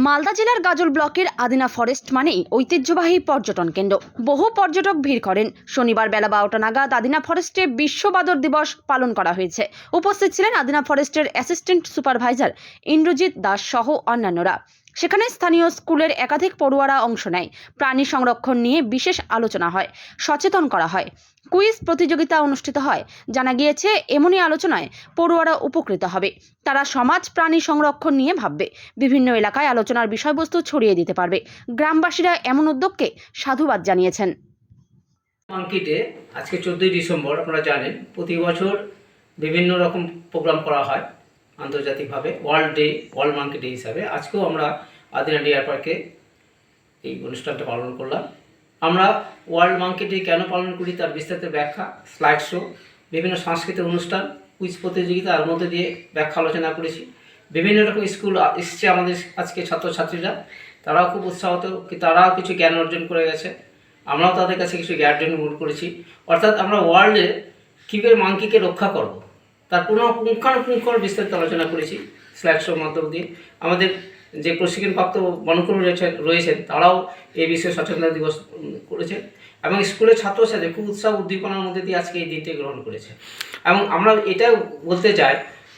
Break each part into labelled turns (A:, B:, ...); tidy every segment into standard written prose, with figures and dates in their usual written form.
A: মালদা জেলার গাজল ব্লকের আদিনা ফরেস্ট মানেই ঐতিহ্যবাহী পর্যটন কেন্দ্র। বহু পর্যটক ভিড় করেন। শনিবার বেলা 12টা নাগাদ আদিনা ফরেস্টে বিশ্ব বাদর দিবস পালন করা হয়েছে। উপস্থিত ছিলেন আদিনা ফরেস্টের অ্যাসিস্ট্যান্ট সুপারভাইজার ইন্দ্রজিৎ দাস সহ অন্যান্যরা। সেখানে স্থানীয় স্কুলের একাধিক পড়ুয়ারা অংশ নেয়। প্রাণী সংরক্ষণ নিয়ে বিশেষ আলোচনা হয়, সচেতন করা হয়, কুইজ প্রতিযোগিতা অনুষ্ঠিত হয়। জানা গিয়েছে এমনই আলোচনায় পড়ুয়ারা উপকৃত হবে। তারা সমাজ প্রাণী সংরক্ষণ নিয়ে ভাববে, বিভিন্ন এলাকায় আলোচনার বিষয়বস্তু ছড়িয়ে দিতে পারবে। গ্রামবাসীরা এমন উদ্যোগকে সাধুবাদ জানিয়েছেন।
B: মাঙ্কিতে আজকে 14ই ডিসেম্বর আপনারা জানেন প্রতি বছর বিভিন্ন রকম প্রোগ্রাম করা হয় আন্তর্জাতিকভাবে ওয়ার্ল্ড মাঙ্কি ডে হিসাবে। আজকেও আমরা আদিনা ডিয়ার পার্কে এই অনুষ্ঠানটা পালন করলাম। আমরা ওয়ার্ল্ড মাঙ্কি ডে কেন পালন করি তার বিস্তারিত ব্যাখ্যা, স্লাইড শো, বিভিন্ন সাংস্কৃতিক অনুষ্ঠান, কুইজ প্রতিযোগিতা আর মধ্যে দিয়ে ব্যাখ্যা আলোচনা করেছি। বিভিন্ন রকম স্কুল এসছে আমাদের আজকে ছাত্রছাত্রীরা, তারাও খুব উৎসাহিত, তারাও কিছু জ্ঞান অর্জন করে গেছে, আমরাও তাদের কাছে কিছু জ্ঞান অর্জন করেছি। অর্থাৎ আমরা ওয়ার্ল্ডে কীভাবে মাঙ্কিকে রক্ষা করব তার পুঙ্খানুপুঙ্খ বিস্তারিত আলোচনা করেছি স্লাইড শোর মাধ্যম দিয়ে। আমাদের যে প্রশিক্ষণপ্রাপ্ত বনকর্মী রয়েছেন তারাও এই বিষয়ে সচেতনতা দিবস করেছে এবং স্কুলের ছাত্রছাত্রী খুব উৎসাহ উদ্দীপনার মধ্যে দিয়ে আজকে এই দিনটি গ্রহণ করেছে। এবং আমরা এটাও বলতে চাই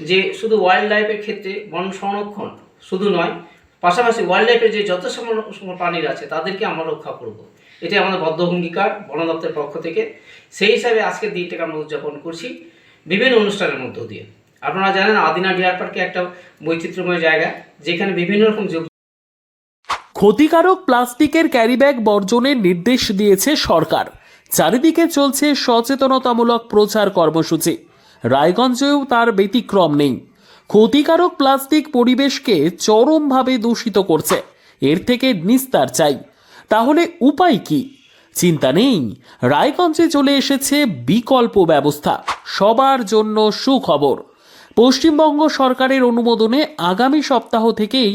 B: যে শুধু ওয়াইল্ড লাইফের ক্ষেত্রে বন সংরক্ষণ শুধু নয়, পাশাপাশি ওয়াইল্ড লাইফের যে যত প্রাণীরা আছে তাদেরকে আমরা রক্ষা করব, এটাই আমাদের বদ্ধ অঙ্গীকার বন দপ্তরের পক্ষ থেকে। সেই হিসাবে আজকের দিনটাকে আমরা উদযাপন করছি বিভিন্ন অনুষ্ঠানের মধ্য দিয়ে। আপনারা জানেন আদিনা ডিয়ার পার্কে একটা বৈচিত্র্যময় জায়গা, যেখানে বিভিন্ন রকম
C: ক্ষতিকারক প্লাস্টিকের ক্যারিব্যাগ বর্জনের নির্দেশ দিয়েছে সরকার। চারিদিকে চলছে সচেতনতামূলক প্রচার কর্মসূচি। রায়গঞ্জেও তার ব্যতিক্রম নেই। ক্ষতিকারক প্লাস্টিক পরিবেশকে চরমভাবে দূষিত করছে। এর থেকে নিস্তার চাই। তাহলে উপায় কি? চিন্তা নেই, রায়গঞ্জে চলে এসেছে বিকল্প ব্যবস্থা। সবার জন্য সুখবর। পশ্চিমবঙ্গ সরকারের অনুমোদনে আগামী সপ্তাহ থেকেই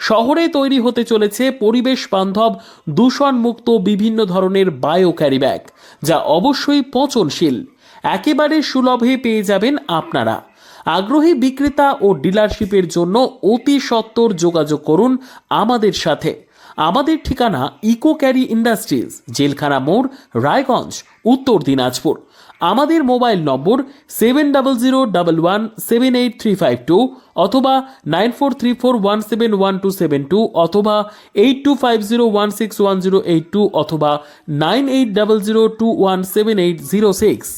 C: শহরে তৈরি হতে চলেছে পরিবেশ বান্ধব দূষণমুক্ত বিভিন্ন ধরনের বায়ো ক্যারিব্যাগ, যা অবশ্যই পচনশীল। একেবারে সুলভে পেয়ে যাবেন আপনারা। আগ্রহী বিক্রেতা ও ডিলারশিপের জন্য অতি সত্বর যোগাযোগ করুন আমাদের সাথে। আমাদের ঠিকানা ইকো ক্যারি ইন্ডাস্ট্রিজ, জেলখানা মোড়, রায়গঞ্জ, উত্তর দিনাজপুর। আমাদের মোবাইল নম্বর 7001178352 অথবা 9434171272 অথবা 8250161082 অথবা 9800217806।